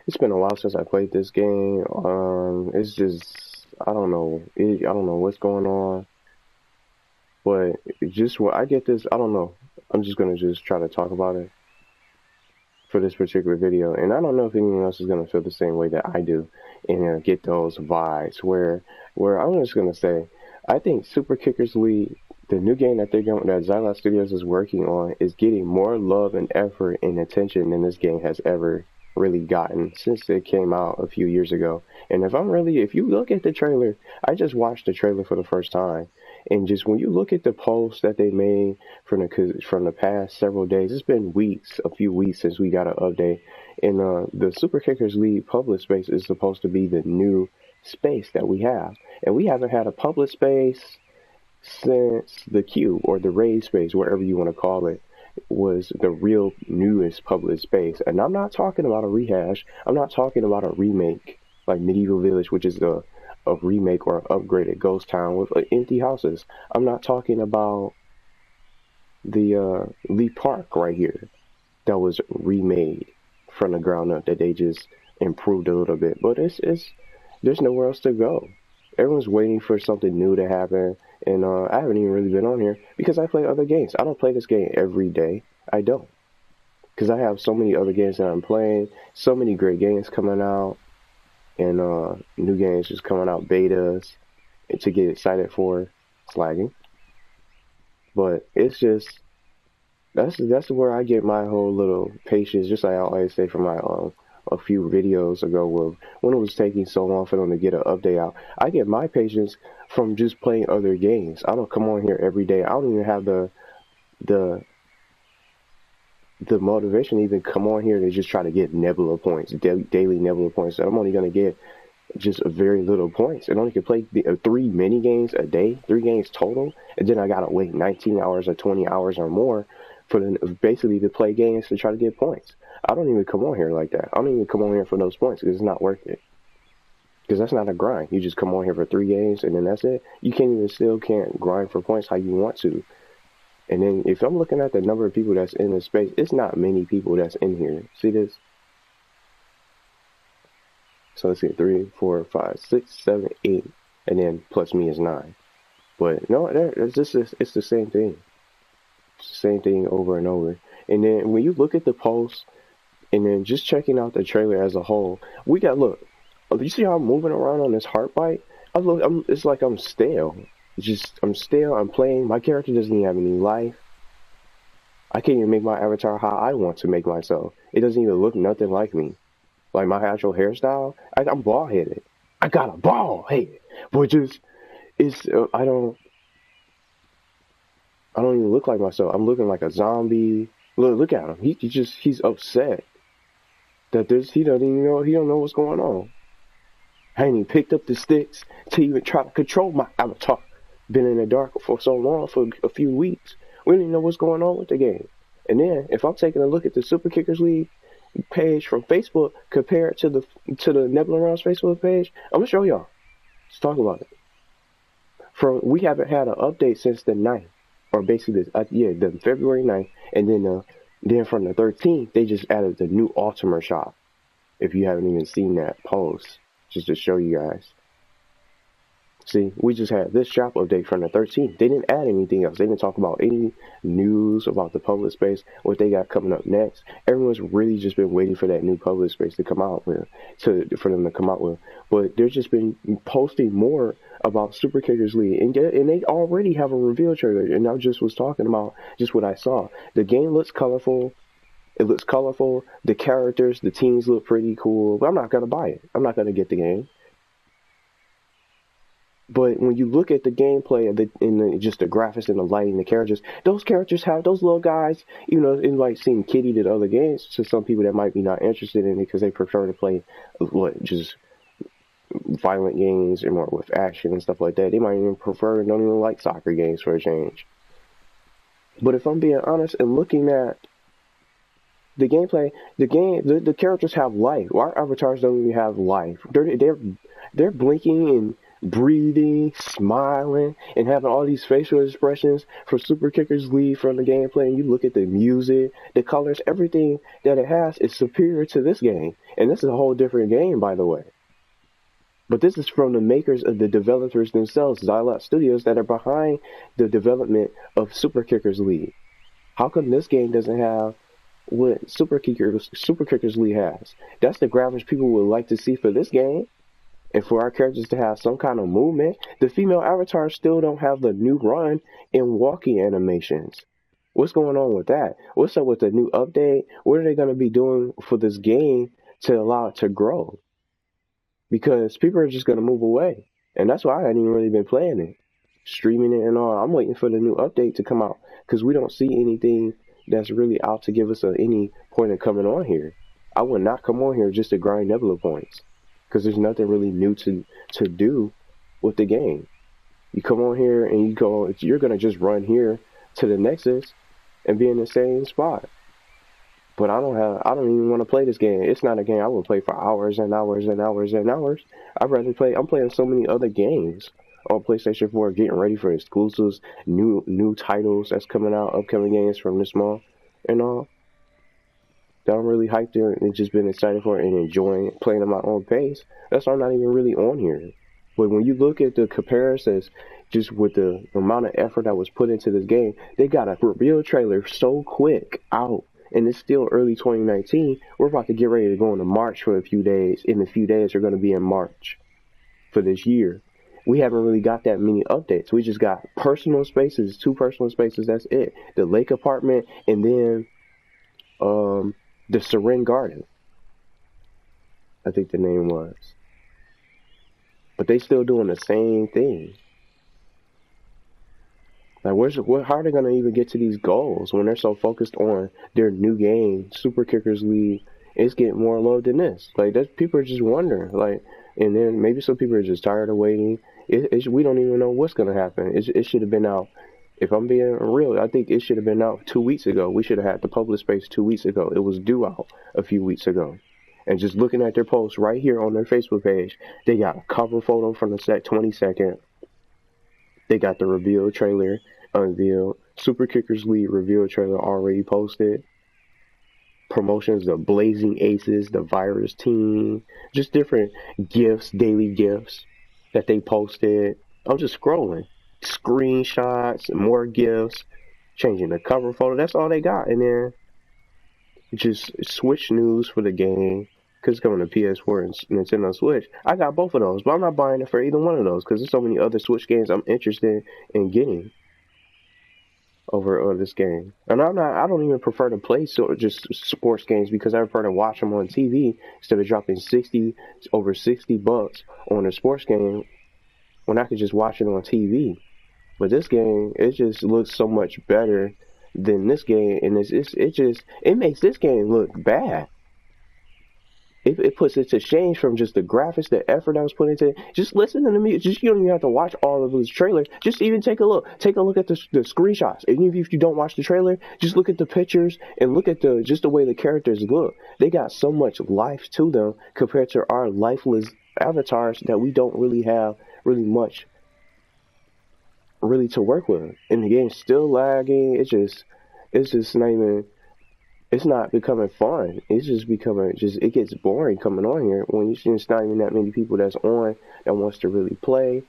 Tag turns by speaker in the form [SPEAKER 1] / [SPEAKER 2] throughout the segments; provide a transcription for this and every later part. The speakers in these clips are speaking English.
[SPEAKER 1] It's been a while since I played this game. It's just I don't know. I don't know what's going on, but just what I get this. I don't know. I'm just gonna just try to talk about it for this particular video, and I don't know if anyone else is gonna feel the same way that I do, and get those vibes where I'm just gonna say, I think Super Kickers League, the new game that Xaloc Studios is working on, is getting more love and effort and attention than this game has ever really gotten since it came out a few years ago. And if you look at the trailer, I just watched the trailer for the first time, and just when you look at the posts that they made from the past several days, it's been a few weeks since we got an update. And the Super Kickers League public space is supposed to be the new space that we have, and we haven't had a public space since the queue or the raid space, whatever you want to call it, was the real newest public space. And I'm not talking about a rehash. I'm not talking about a remake like Medieval Village, which is a remake or upgraded ghost town with empty houses. I'm not talking about the Lee Park right here that was remade from the ground up, that they just improved a little bit. But there's nowhere else to go. Everyone's waiting for something new to happen, and I haven't even really been on here because I play other games. I don't play this game every day. I don't, because I have so many other games that I'm playing, so many great games coming out, and new games just coming out, betas, to get excited for. Slagging. But it's just, that's where I get my whole little patience, just like I always say from my a few videos ago, when it was taking so long for them to get an update out. I get my patience from just playing other games. I don't come on here every day. I don't even have the motivation to even come on here to just try to get Nebula points, daily Nebula points. I'm only going to get just very little points, and only can play 3 mini games a day, 3 games total, and then I gotta wait 19 hours or 20 hours or more for basically to play games to try to get points. I don't even come on here like that. I don't even come on here for those points because it's not worth it. Because that's not a grind. You just come on here for 3 games and then that's it. You can't grind for points how you want to. And then if I'm looking at the number of people that's in this space, it's not many people that's in here. See this? So let's see, 3, 4, 5, 6, 7, 8, and then plus me is 9. But no, it's the same thing. It's the same thing over and over. And then when you look at the posts, and then just checking out the trailer as a whole, look. You see how I'm moving around on this heart bite? It's like I'm stale. I'm stale. I'm playing. My character doesn't even have any life. I can't even make my avatar how I want to make myself. It doesn't even look nothing like me. Like my actual hairstyle, I'm bald headed. I got a bald head, but I don't even look like myself. I'm looking like a zombie. Look at him. He's upset that he don't know what's going on. I ain't even picked up the sticks to even try to control my avatar. Been in the dark for so long, for a few weeks. We don't even know what's going on with the game. And then if I'm taking a look at the Super Kickers League page from Facebook compared to the Nebula Realms Facebook page, I'm gonna show y'all. Let's talk about it. We haven't had an update since the 9th, or basically the February 9th, and then from the 13th they just added the new Ultimate shop. If you haven't even seen that post, just to show you guys. See, we just had this shop update from the 13th. They didn't add anything else. They didn't talk about any news about the public space, what they got coming up next. Everyone's really just been waiting for that new public space to come out with, for them to come out with. But they've just been posting more about Super Kickers League, and they already have a reveal trailer. And I just was talking about just what I saw. The game looks colorful. It looks colorful. The characters, the teams look pretty cool. But I'm not gonna buy it. I'm not gonna get the game. But when you look at the gameplay just the graphics and the lighting, the characters, those characters have those little guys, in like seeing Kitty to other games. To some people that might be not interested in it because they prefer to play just violent games or more with action and stuff like that. They might even don't even like soccer games for a change. But if I'm being honest and looking at the gameplay, the characters have life. Our avatars don't even have life. They're blinking and breathing, smiling, and having all these facial expressions from Super Kickers League from the gameplay. And you look at the music, the colors, everything that it has is superior to this game. And this is a whole different game, by the way. But this is from the makers of the developers themselves, Xaloc Studios, that are behind the development of Super Kickers League. How come this game doesn't have what Super Kickers League has? That's the graphics people would like to see for this game. And for our characters to have some kind of movement. The female avatars still don't have the new run in walking animations. What's going on with that? What's up with the new update? What are they going to be doing for this game to allow it to grow? Because people are just going to move away. And that's why I hadn't even really been playing it. Streaming it and all. I'm waiting for the new update to come out. Because we don't see anything that's really out to give us any point of coming on here. I would not come on here just to grind Nebula points. Because there's nothing really new to do with the game. You come on here and you go, you're going to just run here to the Nexus and be in the same spot. But I don't even want to play this game. It's not a game I will play for hours and hours and hours and hours. I'd rather play, I'm playing so many other games on PlayStation 4, getting ready for exclusives, new titles that's coming out, upcoming games from this month and all. That I'm really hyped and just been excited for and enjoying playing at my own pace. That's why I'm not even really on here. But when you look at the comparisons, just with the amount of effort that was put into this game, they got a reveal trailer so quick out, and it's still early 2019. We're about to get ready to go into March for a few days. In a few days, we're going to be in March for this year. We haven't really got that many updates. We just got personal spaces, 2 personal spaces. That's it. The lake apartment, and then the Serene Garden, I think the name was. But they still doing the same thing. Like, how are they going to even get to these goals when they're so focused on their new game, Super Kickers League? It's getting more love than this. Like, people are just wondering. Like, and then maybe some people are just tired of waiting. We don't even know what's going to happen. It should have been out. If I'm being real, I think it should have been out 2 weeks ago. We should have had the public space 2 weeks ago. It was due out a few weeks ago. And just looking at their post right here on their Facebook page, they got a cover photo from the set 22nd. They got the reveal trailer unveiled. Super Kickers League reveal trailer already posted. Promotions of Blazing Aces, the Virus Team, just different gifts, daily gifts that they posted. I'm just scrolling. Screenshots, more gifts, changing the cover photo. That's all they got. And then just Switch news for the game, because it's coming to PS4 and Nintendo Switch. I got both of those, but I'm not buying it for either one of those because there's so many other Switch games I'm interested in getting over this game. And I don't even prefer to play just sports games because I prefer to watch them on TV instead of dropping over $60 on a sports game when I could just watch it on TV. But this game, it just looks so much better than this game, and it makes this game look bad. It puts it to shame from just the graphics, the effort that was put into it. Just listen to the music. Just, you don't even have to watch all of those trailers. Just even take a look. Take a look at the screenshots. And even if you don't watch the trailer, just look at the pictures and look at just the way the characters look. They got so much life to them compared to our lifeless avatars that we don't really have really much really to work with. And the game's still lagging. It's just not even, it's not becoming fun. It's just becoming, it gets boring coming on here when it's not even that many people that's on that wants to really play.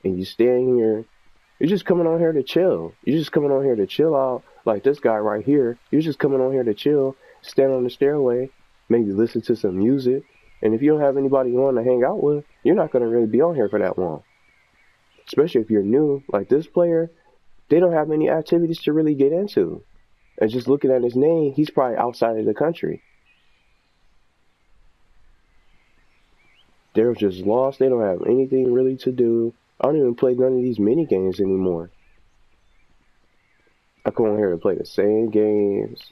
[SPEAKER 1] And you stand here, you're just coming on here to chill. You're just coming on here to chill out, like this guy right here. You're just coming on here to chill, stand on the stairway, maybe listen to some music. And if you don't have anybody you want to hang out with, you're not going to really be on here for that long. Especially if you're new, like this player, they don't have many activities to really get into. And just looking at his name, he's probably outside of the country. They're just lost. They don't have anything really to do. I don't even play none of these mini games anymore. I come on here to play the same games.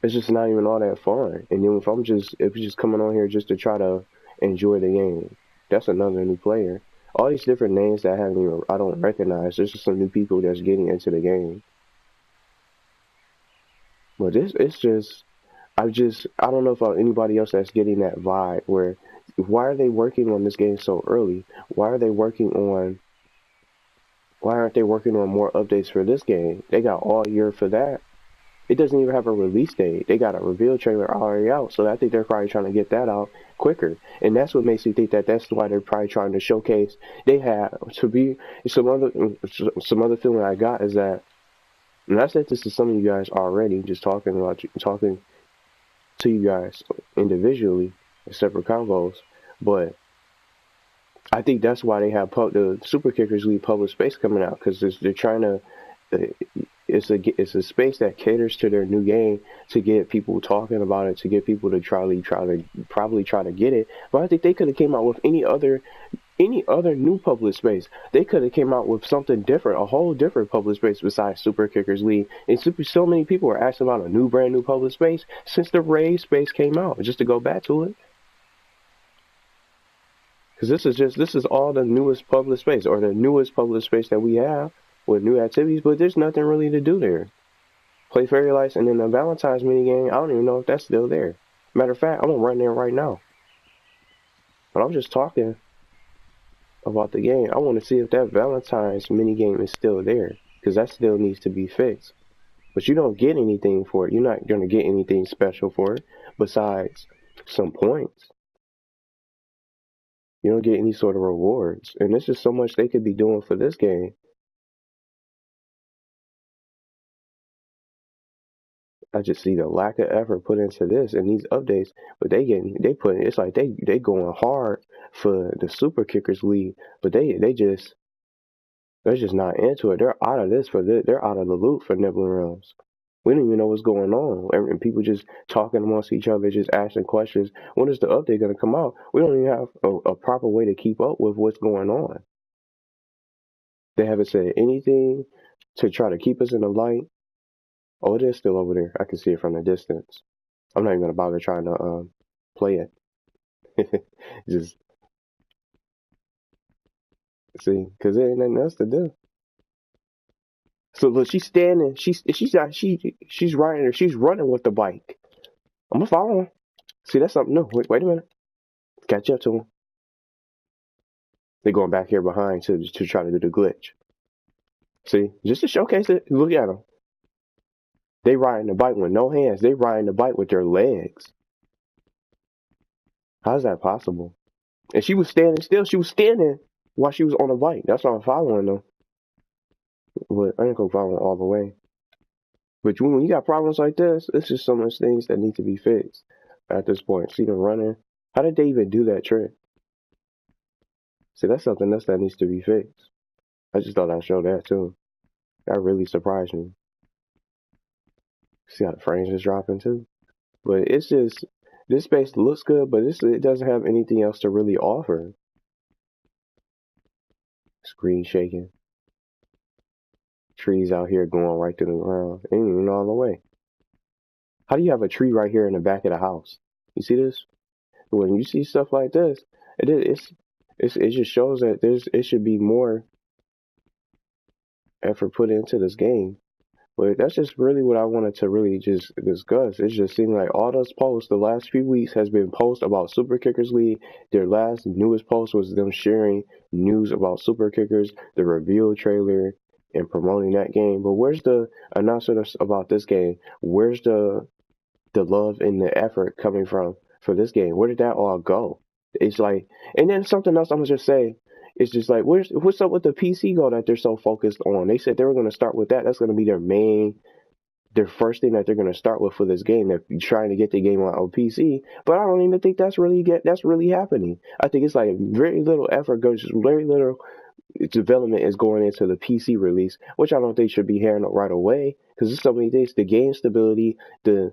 [SPEAKER 1] It's just not even all that fun. And then if I'm just coming on here just to try to enjoy the game, that's another new player. All these different names that I don't recognize. There's just some new people that's getting into the game. But I don't know if anybody else that's getting that vibe where why are they working on this game so early? Why aren't they working on more updates for this game? They got all year for that. It doesn't even have a release date. They got a reveal trailer already out, so I think they're probably trying to get that out quicker. And that's what makes me think that that's why they're probably trying to showcase. They have to be some other feeling I got is that, and I said this to some of you guys already, just talking to you guys individually, separate convos, but I think that's why they have the Super Kickers League public space coming out, because they're trying to. It's a space that caters to their new game to get people talking about it, to get people to probably try to get it. But I think they could have came out with any other new public space. They could have came out with something different, a whole different public space besides Super Kickers League. And so many people are asking about a brand new public space since the Raid space came out. Just to go back to it. Because this is all the newest public space, or the newest public space that we have with new activities, but there's nothing really to do there. Play Fairy Lights, and then the Valentine's minigame, I don't even know if that's still there. Matter of fact, I'm gonna run there right now. But I'm just talking about the game. I want to see if that Valentine's minigame is still there, because that still needs to be fixed. But you don't get anything for it. You're not gonna get anything special for it besides some points. You don't get any sort of rewards, and there's just so much they could be doing for this game. I just see the lack of effort put into this and these updates, but it's like they going hard for the Super Kickers League, but they're just not into it. They're out of they're out of the loop for Nebula Realms. We don't even know what's going on, and people just talking amongst each other, just asking questions. When is the update going to come out? We don't even have a proper way to keep up with what's going on. They haven't said anything to try to keep us in the light. Oh, it is still over there. I can see it from the distance. I'm not even gonna bother trying to play it. Just see, cause there ain't nothing else to do. So look, she's standing. She's riding her. She's running with the bike. I'm gonna follow her. See, that's something new. Wait a minute. Catch up to him. They're going back here behind to try to do the glitch. See, just to showcase it. Look at them. They riding the bike with no hands. They riding the bike with their legs. How's that possible? And she was standing still. She was standing while she was on the bike. That's why I'm following them. But I ain't gonna follow them all the way. But when you got problems like this, it's just so much things that need to be fixed at this point. See them running. How did they even do that trick? See, that's something else that needs to be fixed. I just thought I'd show that too. That really surprised me. See how the frames is dropping too? But it's just, this space looks good, but it doesn't have anything else to really offer. Screen shaking. Trees out here going right to the ground. Ain't even all the way. How do you have a tree right here in the back of the house? You see this? When you see stuff like this, it just shows that it should be more effort put into this game. But that's just really what I wanted to really just discuss. It just seemed like all those posts the last few weeks has been posts about Super Kickers League. Their newest post was them sharing news about Super Kickers, the reveal trailer, and promoting that game. But where's the announcement about this game? Where's the love and the effort coming from for this game? Where did that all go? It's like, and then something else I'm gonna just say. It's just like, what's up with the PC goal that they're so focused on? They said they were going to start with that. That's going to be their first thing that they're going to start with for this game. They're trying to get the game out on PC, but I don't even think that's really happening. I think it's like very little effort very little development is going into the PC release, which I don't think should be handled right away because there's so many things: the game stability, the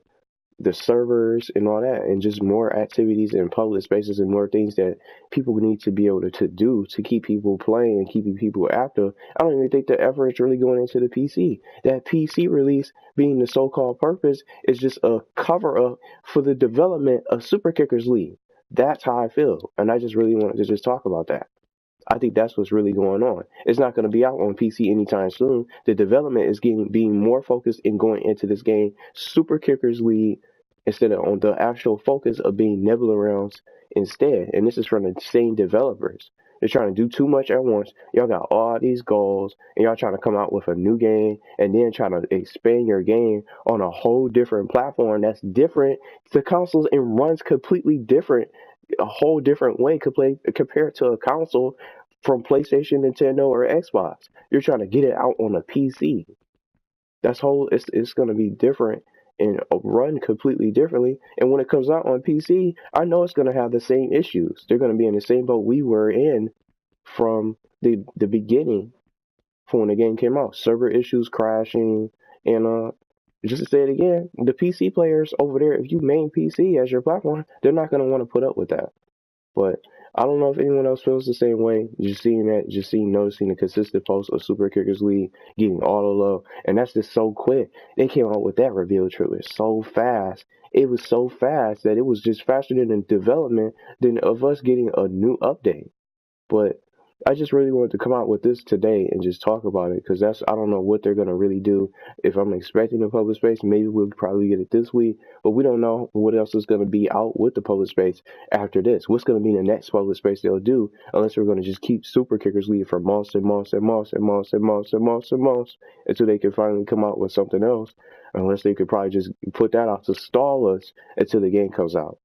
[SPEAKER 1] servers and all that, and just more activities in public spaces and more things that people need to be able to do to keep people playing and keeping people active. I don't even think the effort is really going into the PC. That PC release being the so-called purpose is just a cover-up for the development of Super Kickers League. That's how I feel, and I just really wanted to just talk about that. I think that's what's really going on. It's not going to be out on PC anytime soon. The development is being more focused in going into this game, Super Kickers League, instead of on the actual focus of being Nebula Realms instead. And this is from the same developers. They're trying to do too much at once. Y'all got all these goals, and y'all trying to come out with a new game, and then trying to expand your game on a whole different platform that's different to consoles and runs completely different, a whole different way compared to a console from PlayStation, Nintendo, or Xbox. You're trying to get it out on a PC. It's going to be different and run completely differently. And when it comes out on PC, I know it's going to have the same issues. They're going to be in the same boat we were in from the beginning, from when the game came out. Server issues, crashing, and just to say it again, the PC players over there, if you main PC as your platform, they're not going to want to put up with that. But I don't know if anyone else feels the same way. Noticing the consistent posts of Super Kickers League getting all the love, and that's just so quick. They came out with that reveal trailer so fast. It was so fast that it was just faster than the development than of us getting a new update. But I just really wanted to come out with this today and just talk about it, because I don't know what they're going to really do. If I'm expecting the public space, maybe we'll probably get it this week, but we don't know what else is going to be out with the public space after this. What's going to be the next public space they'll do, unless we're going to just keep Super Kickers League for months and months and months and months and months and months and months until they can finally come out with something else, unless they could probably just put that out to stall us until the game comes out.